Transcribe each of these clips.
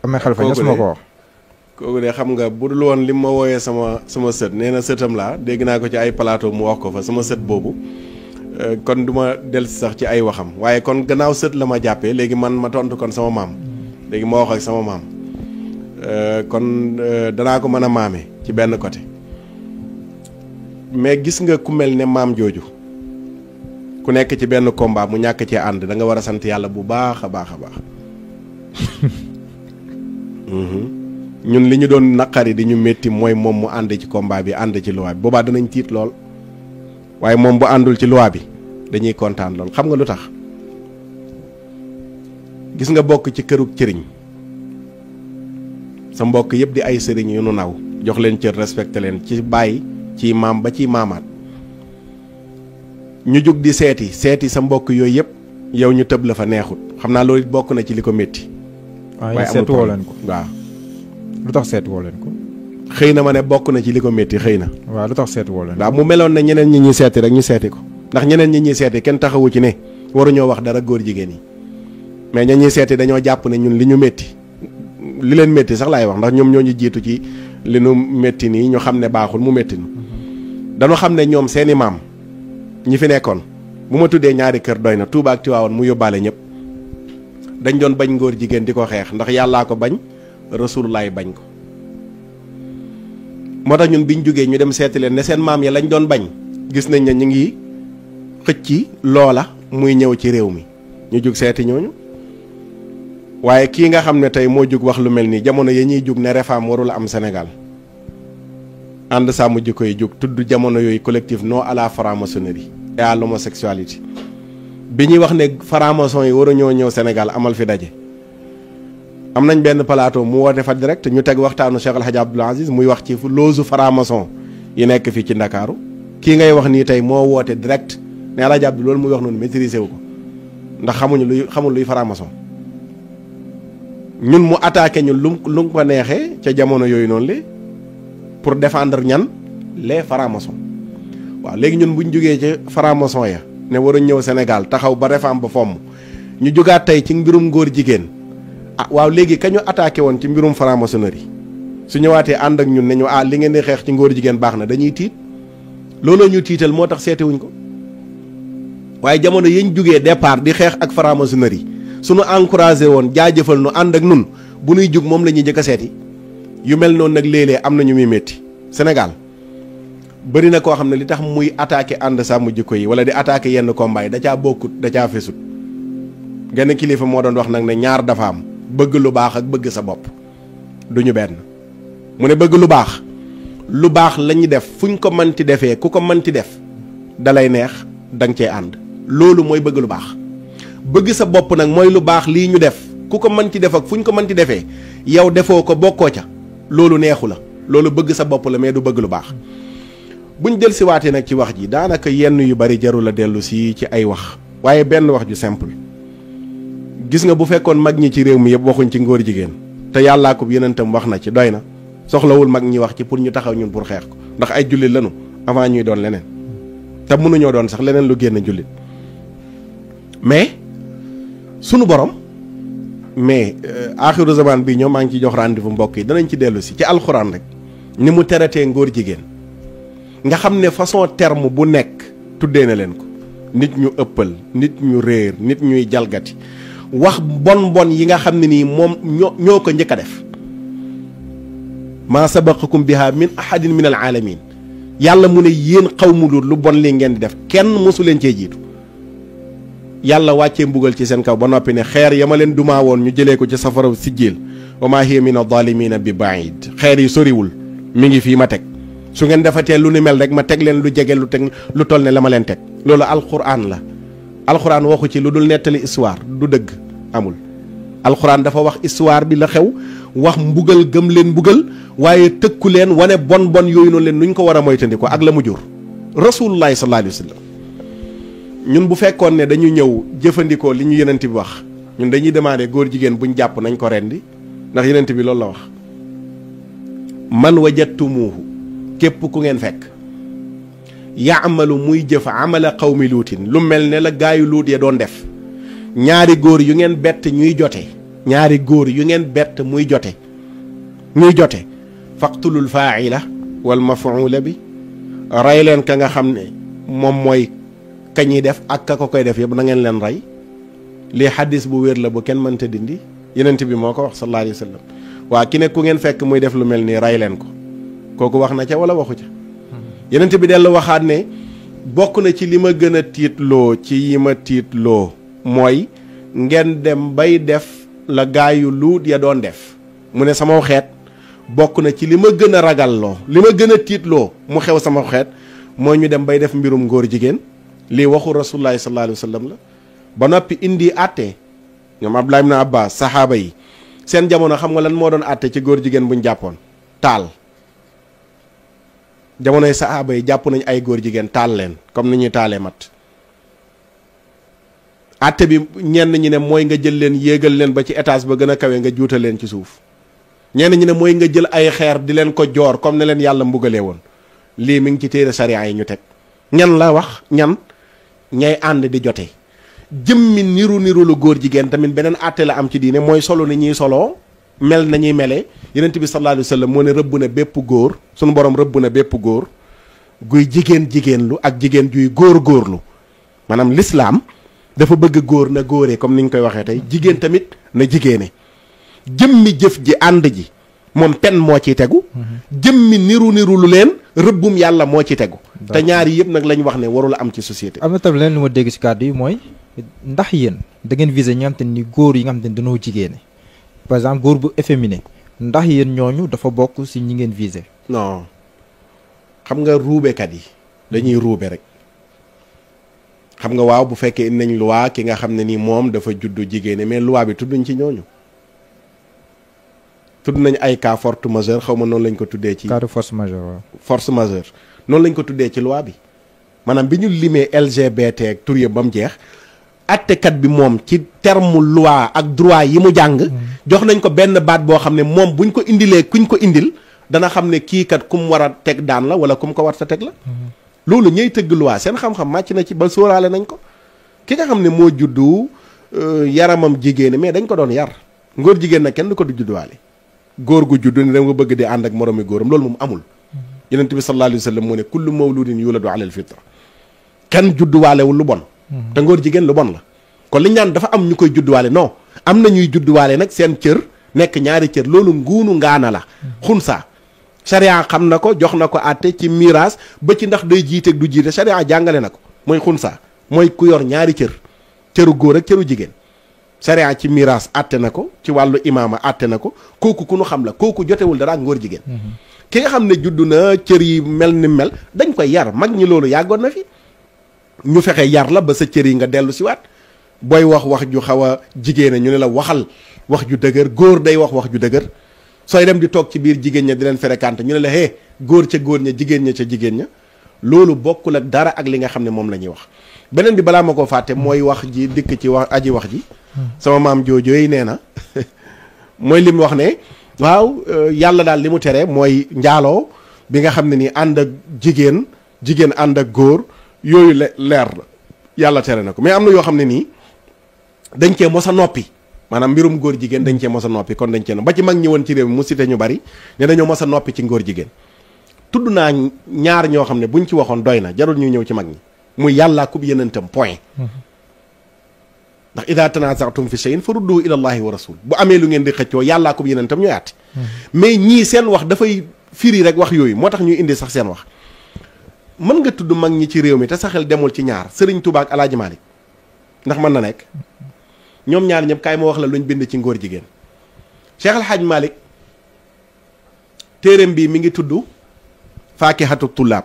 amee Xalifa Ñas moo ko wax. kooku de xam nga bu dul woon li ma wooyee sama sët nee na sëtam laa dégg naa ko ci ay plateau mu wax ko fa sama sët boobu kon du ma dellusi sax ci ay waxam waaye kon gannaaw sët la ma jàppee léegi man ma tontu kon sama maam léegi ma wax ak sama maam kon danaa ko mën a maame ci benn côté mais gis nga ku mel ne maam jooju ku nekk ci benn combat mu ñàkk cee ànd da nga war a sant yàlla bu baax a baax a baax. ñun li ñu doon naqari di ñu métti mooy moom mu ànd ci combat bi ànd ci loi bi boobaa danañ tiit lool waaye moom bu àndul ci loi bi dañuy kontaan lool xam nga lu tax gis nga bokk ci kërug cëriñ sa mbokk yëpp di ay sëriñ yu nu naw jox leen cër respecté leen ci bàyyi ci maam ba ci maamaat ñu jug di seeti sa mbokk yooyu yëpp yow ñu tëb la fa neexut xam naa loolu bokk na ci li ko métti. waaye seetu woo leen ko waaw. lu tax seetu woo leen ko. xëy na ma ne bokk na ci li ko métti xëy na. waaw lu tax seetu woo leen ko. waaw mu meloon na ñeneen ñi ñuy seeti rek ñu seeti ko ndax ñeneen ñi ñuy seeti kenn taxawu ci ne waruñoo wax dara góor jigéen yi mais ña ñuy seeti dañoo jàpp ne ñun li ñu métti li leen métti sax laay wax ndax ñoom ñoo ñu jiitu ci li nu métti nii ñu xam ne baaxul mu métti nu dañoo xam ne ñoom seeni maam ñi fi nekkoon bu ma tuddee ñaari kër doy na Touba ak Tiwaawan mu yóbbaale ñëpp dañ doon bañ ngóor jigéen di ko xeex ndax yàllaa ko bañ Rasulullaay bañ ko moo tax ñun biñ jógee ñu dem seeti leen ne seen maam ya lañ doon bañ gis nañ ne ñu ngi xëcc loola muy ñëw ci réew mi ñu jug seeti ñooñu waaye kii nga xam ne tey moo jug wax lu mel nii jamono ya ñuy jug ne réforme warul am Sénégal ànd sàmm jikko yi jug tudd jamono yooyu collectif non à la franc-maçonnerie et à l'homosexualité bi ñuy wax ne franc-maçon yi waruñoo ñëw Sénégal amal fi daje am nañ benn plateau mu woote fa direct ñu teg waxtaanu Cheikh El Hadj Abdoul Aziz muy wax ci loosu franc-maçon yi nekk fii ci Ndakaaru kii ngay wax nii tey moo woote direct ne El Hadj Abdou loolu muy wax noonu maîtriser wu ko ndax xamul luy franc-maçon ñun mu attaqué ñu lu ko neexee ca jamono yooyu noonu li pour défendre ñan les francs-maçons waaw léegi ñun buñ jógee ci franc-maçon ya ne waruñ ñëw Sénégal taxaw ba réforme ba fomm ñu jógaat tey ci mbirum góor jigéen ah waaw léegi ka ñu attaqué woon ci mbirum franc-maçonnerie su ñëwaatee ànd ak ñun ne ñu li ngeen di xeex ci ngóor jigéen baax na dañuy tiit looloo ñu tiital moo tax seetiwuñ ko waaye jamono yañ jógee départ di xeex ak franc-maçonnerie suñu encouragé woon jaajëfal nu ànd ak nun bu nuy jug moom la ñuy njëkk a seeti yu mel noonu nag léeg-léeg am na ñu muy métti Sénégal bëri na koo xam ne li tax muy attaqué ànd sàmm jikko yi wala di attaqué yenn combat yi da caa bokkut da caa fesut genn kilifa moo doon wax nag ne ñaar dafa am bëgg lu baax ak bëgg sa bopp du ñu benn mu ne bëgg lu baax la ñuy def fuñ ko mënti defee ku ko mënti def dalay neex danga cee ànd loolu mooy bëgg lu baax bëgg sa bopp nag mooy lu baax lii ñu def ku ko mënti def ak fuñ ko mënti defee yow defoo ko bokkoo ca loolu neexu la loolu bëgg sa bopp la mais du bëgg lu baax buñ del si waatee nag ci wax ji daanaka yenn yu bari jarul a dellu si ci ay wax waaye benn wax ju simple gis nga bu fekkoon mag ñi ci réew mi yëpp waxuñ ci ngóor jigéen te yàllaa ko yonentam wax na ci doy na soxlawul mag ñi wax ci pour ñu taxaw ñun pour xeex ko ndax ay jullit lañu avant ñuy doon leneen te mënuñoo doon sax leneen lu génn jullit mais sunu borom mais aaxiru zaman bii ñoom maa ngi ci jox rendez-vous mbokk yi danañ ci dellu si ci alxuraan rek ni mu teratee ngóor jigéen nga xam ne façon terme bu nekk tuddee na leen ko nit ñu ëppal nit ñu réer nit ñuy jalgati wax bon yi nga xam ne nii moom ñoo ko njëkk a def maa sabaqakum biha min ahadin min al alamin yàlla mu ne yéen xawmu lu bon li ngeen di def kenn mosu leen cee jiitu yàlla wàccee mbugal ci seen kaw ba noppi ne xeer ya ma leen dumaa woon ñu jëlee ko ci safara sijjiil wa maa hiya min adh-dhalimina bi ba'id xeer yi soriwul mi ngi fii ma teg su ngeen defatee lu ni mel rek ma teg leen lu jege lu toll ne la ma leen teg loolu alquran la alquran waxu ci lu dul nettali histoire du dëgg amul alquran dafa wax histoire bi la xew wax mbugal gëm leen mbugal waaye tëkku leen wane bon yooyu noonu leen nuñ ko war a moytandiko ak la mu jur rasulullahi sallallahu alayhi wa sallam ñun bu fekkoon ne dañu ñëw jëfandikoo li ñu yenent bi wax ñun dañuy demander góor jigéen buñ jàpp nañ ko rendi ndax yenent bi loolu la wax man wajadtumuuhu képp ku ngeen fekk yaamalu muy jëf amala qawmi luutin lu mel ne la gaayu luut ya doon def ñaari góor yu ngeen bett ñuy jote ñaari góor yu ngeen bett muy jote faqtulul faa'ila wal maf'uula bi rey leen ka nga xam ne moom mooy ka ñuy def ak ka ko koy def yëpp na ngeen leen rey lii xaddis bu wér la bu kenn mënta dindi yenent bi moo ko wax sallallahu alayhi wa sallam waa ki ne ku ngeen fekk muy def lu mel nii rey leen ko kooku wax na ca wala waxu ca yenent bi dellu waxaat ne bokk na ci li ma gën a tiitloo ci yi ma tiitloo mooy ngeen dem bay def la gaayu luut ya doon def mu ne sama xeet bokk na ci li ma gën a ragalloo li ma gën a tiitloo mu xew sama xeet mooy ñu dem bay def mbirum ngóor jigéen lii waxu rasulullahi sallallahu alayhi wa sallam la ba noppi indi àtte ñoom Abdullah ibn Abbas saxaaba yi seen jamono xam nga lan moo doon àtte ci góor jigéen buñ jàppoon taal jamonoy saxaaba yi jàpp nañ ay góor jigéen taal leen comme ni ñuy taalee mat àtte bi ñenn ñi ne mooy nga jël leen yéegal leen ba ci étage ba gën a kawe nga juutal leen ci suuf ñenn ñi ne mooy nga jël ay xeer di leen ko joor comme ne leen yàlla mbugalee woon lii mi ngi ci téere sariya yi ñu teg ñan la wax ñan ñay ànd di jote jëmmi niru lu góor jigéen tamit beneen àtte la am ci diine mooy solo ni ñuy soloo mel nañuy mele yonent bi sallallahu alayhi wa sallam moo ne rëbb na bépp góor sunu borom rëbb na bépp góor guy jigéen lu ak jigéen juy góorlu maanaam l'islam dafa bëgg góor na góoree comme ni ñu koy waxee tey jigéen tamit na jigéene jëmmi jëf ji ànd ji moom pen moo ciy tegu jëmmi niru lu leen rëbbum yàlla moo ci tegu te ñaar yi yëpp nag lañ wax ne warula am ci société am na tam leen lu ma dégg ci kàddu yi mooy ndax yéen da ngeen viser ñi nga xam te ni góor yi nga xam te ni dañoo jigéene par exemple góor bu efféminé ndax yéen ñooñu dafa bokk ci ñi ngeen viser non xam nga ruubekat yi dañuy ruube rek xam nga waaw bu fekkee indi nañ loi ki nga xam ne nii moom dafa juddu jigéene mais loi bi tudduñ ci ñooñu tudd nañ ay cas force majeure xaw ma noonu lañ ko tuddee ci cas de force majeure waaw force majeure noonu lañ ko tuddee ci loi bi maanaam bi ñu limee LGBT ak tur yëpp ba mu jeex attekat bi moom ci terme loi ak droit yi mu jàng jox nañ ko benn baat boo xam ne moom buñ ko indilee kuñ ko indil dana xam ne kii kat kum war a teg daan la wala kum ko war sa teg la loolu ñëy tëgg loi seen xam-xam màcc na ci ba sóoraale nañ ko ki nga xam ne moo juddu yaramam jigéen mais dañ ko doon yar ngóor jigéen nag kenn du ko du judduwaale góor gu juddu ni da nga bëgg di ànd ak moromi góoram loolu moom amul yonent bi sallallahu alayhi wa sallam moo ne kullu mawludin yuladu ala al fitra kenn judduwaalewul lu bon te ngóor jigéen lu bon la kon li ñu naan dafa am ñu koy judduwaale non am na ñuy judduwaale nag seen cër nekk ñaari cër loolu nguunu ngaana la xunsa sharia xam na ko jox na ko àtte ci miraas ba ci ndax day jiite du jiite sharia jàngale na ko mooy xunsa mooy ku yor ñaari cëru góor ak cëru jigéen sharia ci miraas àtte na ko ci wàllu imaama àtte na ko kooku ku nu xam la kooku jotewul dara ak ngóor jigéen ki nga xam ne juddu na cër yi mel ni mel dañ koy yar mag ñi loolu yàggoon na fi ñu fexe yar la ba sa cër yi nga dellu si waat booy wax ju xaw a jigéene ñu ne la waxal wax ju dëgër góor day wax ju dëgër sooy dem di toog ci biir jigéen ña di leen fréquenter ñu ne la hé góor ca góor ña jigéen ña ca jigéen ña loolu bokkul ak dara ak li nga xam ne moom la ñuy wax beneen bi balaa ma koo fàtte mooy wax ji dikk ci wax aji wax ji sama maam joojooy nee na mooy li mu wax ne waaw yàlla daal li mu tere mooy njaaloo bi nga xam ne nii ànd ak jigéen ànd ak góor yooyu leer la yàlla tere na ko mais am na yoo xam ne nii dañ cee mos a noppi maanaam mbirum góor jigéen dañ cee mos a noppi kon dañ cee ba ci mag ñi woon ci réew mi mu cité ñu bari ne dañoo mos a noppi ci ngóor jigéen tudd naa ñaar ñoo xam ne buñ ci waxoon doy na jarul ñuy ñëw ci mag ñi muy yàllaa kub yenentam point ndax ida tanazatum fi shay'in farudduhu ila allahi wa rasul bu amee lu ngeen di xëccoo yàllaa kub yenentam ñooy àtte mais ñii seen wax dafay firi rek wax yooyu moo tax ñuy indi sax seen wax mën nga tudd mag ñi ci réew mi te sa xel demul ci ñaar Sëriñ Tuubaa ak Alaaji Maalik ndax mën na nekk ñoom ñaar ñëpp kaay ma wax la luñ bind ci ngóor jigéen Cheikh Al Hadj Malick téereem bii mi ngi tudd Faakihatu Tullaab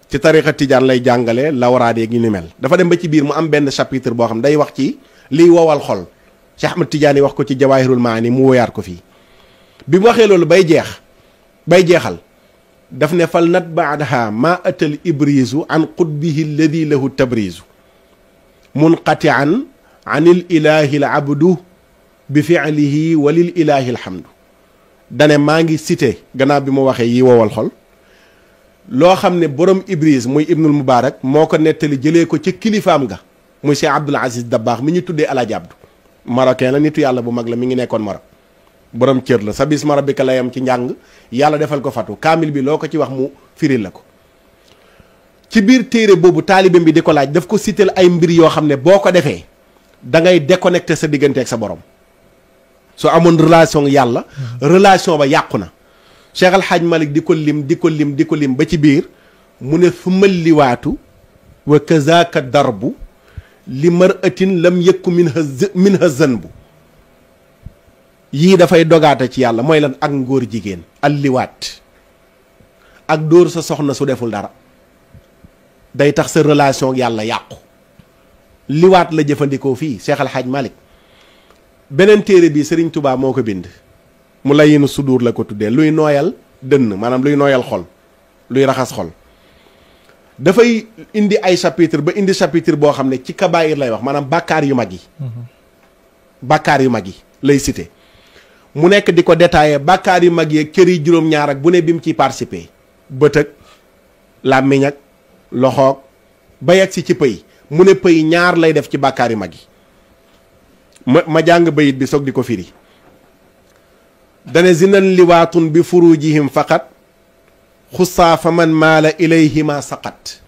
ci tariqa tijaan lay jàngale lawraade ak ñu ni mel dafa dem ba ci biir mu am benn chapitre boo xam day wax ci liy wowal xol Cheikh Ahmad Tidiane wax ko ci Jawaahirul Maani mu woyaat ko fii bi mu waxee loolu bay jeexal daf ne fal nat baadaha ma atal ibrisu an qutbihi alladi lahu tabrisu munqatian an il ilahi al abdu bi fiilihi wa lil ilahi alhamdu dane maa ngi cité gannaaw bi mu waxee yi wowal xol loo xam ne borom ibris muy ibnul mubarak moo ko nettali jëlee ko ci kilifaam ga muy Cheikh Abdoul Aziz Dabakh mi ñu tuddee Alaaji Abdu marocain la nitu yàlla bu mag la mi ngi nekkoon Maroc borom cër la sa bisma rabbika la yam ci njàng yàlla defal ko fatu kaamil bi loo ko ci wax mu firil la ko ci biir téere boobu taalibe bi di ko laaj daf ko sital ay mbir yoo xam ne boo ko defee da ngay déconnecté sa diggante ak sa borom soo amoon relation yàlla relation ba yàqu na Cheikh Al Hadj Malick di ko lim ba ci biir mu ne sumal liwaatu wa kazaka darbu li mar atin lam yëkku min ha zanbu yii dafay dogaate ci yàlla mooy lan ak ngóor jigéen alliwaat ak dóor sa soxna su deful dara day tax sa relation ak yàlla yàqu liwaat la jëfandikoo fii Cheikh Al Hadj Malick beneen téere bi Serigne Touba moo ko bind mu layinu sudur la ko tuddee luy nooyal dënn maanaam luy nooyal xol luy raxas xol dafay indi ay chapitre ba indi chapitre boo xam ne ci kabaayir lay wax maanaam bàkkaar yu mag yi bàkkaar yu mag yi lay cité mu nekk di ko détaillé bàkkaar yu mag yi cër yi juróom-ñaar ak bu ne bi mu ciy participé bët ak làmmiñ ak loxoog ba yegg si ci pëy mu ne pëy ñaar lay def ci bàkkaar yu mag yi ma jàng bayit bi soog di ko firi dane zinan liwaatun bi furujihim faqat xusaa fa man maala ilayhima saqat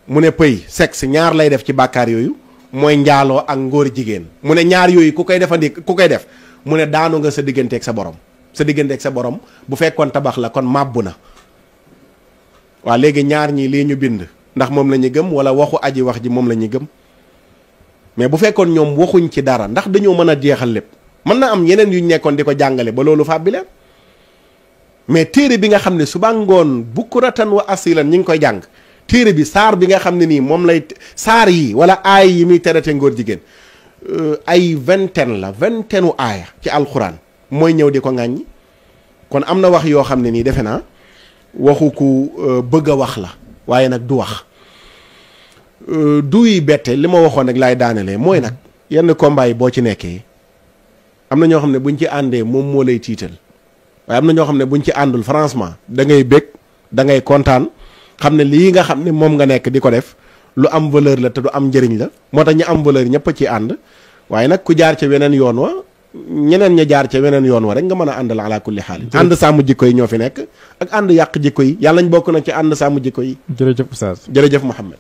mu ne pëy sexe ñaar lay def ci bàkkaar yooyu mooy njaaloo ak ngóor jigéen mu ne ñaar yooyu ku koy def mu ne daanu nga sa digganteeg sa borom bu fekkoon tabax la kon màbbu na waa léegi ñaar ñi lii ñu bind ndax moom la ñu gëm wala waxu aji wax ji moom la ñu gëm mais bu fekkoon ñoom waxuñ ci dara ndax dañoo mën a jeexal lépp mën na am yeneen yu ñu nekkoon di ko jàngale ba loolu fàbbi leen mais téere bi nga xam ne suba ngoon bukuratan wa asilan ñi ngi koy jàng téere bi saar bi nga xam ne nii moom lay saar yi wala aay yi muy terate ngóor jigéen ay vingtaine u aaya ci alxuraan mooy ñëw di ko ŋàññi kon am na wax yoo xam ne nii defe naa waxu ku bëgg a wax la waaye nag du wax duy bette li ma waxoon rek laay daanelee mooy nag yenn combat yi boo ci nekkee am na ñoo xam ne buñ ci àndee moom moo lay tiital waaye am na ñoo xam ne buñ ci àndul franchement da ngay bég da ngay kontaan xam ne lii nga xam ne moom nga nekk di ko def lu am valeur la te du am njëriñ la moo tax ñu am valeur ñëpp a ci ànd waaye nag ku jaar ca weneen yoon wa ñeneen ña jaar ca weneen yoon wa rek nga mën a àndal ala kulli xaal ànd sàmm jikko yi ñoo fi nekk ak ànd yàq jikko yi yàlla ñu bokk nag ci ànd sàmm jikko yi jërëjëf Oustaz jërëjëf Mouhamed